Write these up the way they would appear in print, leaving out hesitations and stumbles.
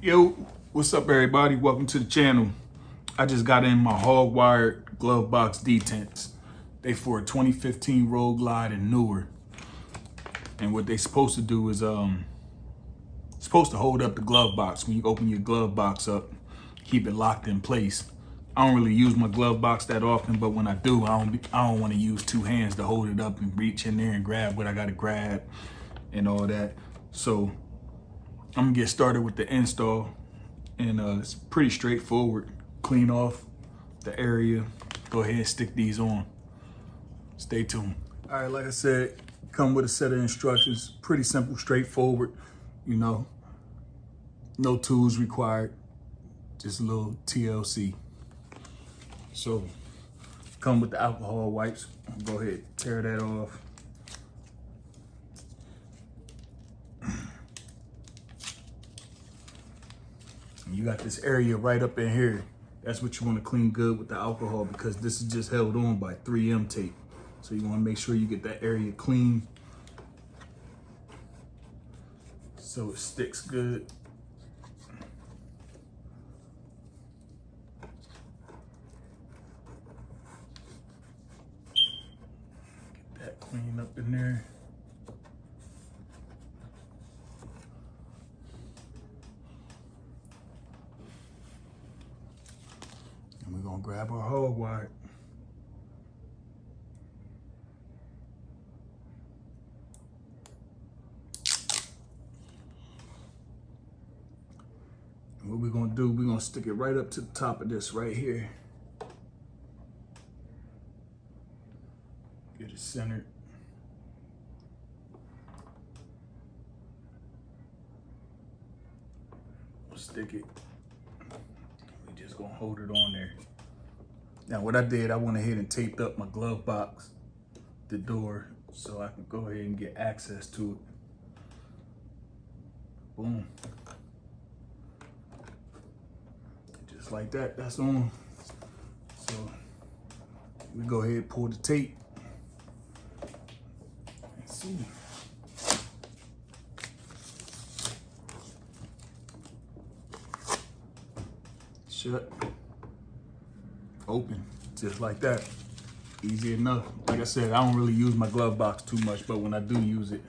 Yo, what's up everybody? Welcome to the channel. I just got in my Hawg Wired Glovebox Detents. They for a 2015 Road Glide and newer. And what they supposed to do is supposed to hold up the glove box. When you open your glove box up, keep it locked in place. I don't really use my glove box that often, but when I do, I don't want to use two hands to hold it up and reach in there and grab what I gotta grab and all that. So I'm gonna get started with the install, and it's pretty straightforward. Clean off the area, go ahead and stick these on. Stay tuned. All right, like I said, come with a set of instructions. Pretty simple, straightforward, you know. No tools required, just a little TLC. So come with the alcohol wipes. Go ahead, tear that off. You got this area right up in here. That's what you want to clean good with the alcohol, because this is just held on by 3M tape. So you want to make sure you get that area clean so it sticks good. Get that clean up in there. And we're gonna grab our Hawg Wire. And what we're gonna do, we're gonna stick it right up to the top of this right here. Get it centered. We'll stick it. We're just gonna hold it on there. Now what I did, I went ahead and taped up my glove box, the door, so I can go ahead and get access to it. Boom. Just like that, that's on. So we go ahead and pull the tape. Let's see. Shut. Open, just like that. Easy enough. Like I said, I don't really use my glove box too much, but when I do use it,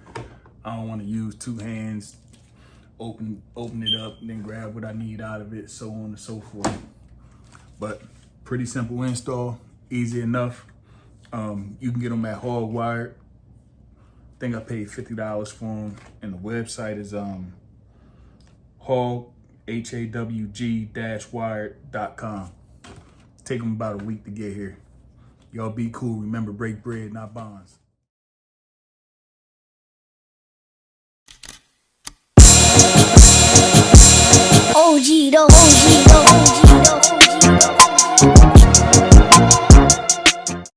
I don't want to use two hands, open it up, and then grab what I need out of it, so on and so forth. But pretty simple install, easy enough. You can get them at Hawg Wired. I think I paid $50 for them, and the website is Hawg, HAWG-wired.com. Take them about a week to get here. Y'all be cool. Remember, break bread, not bonds.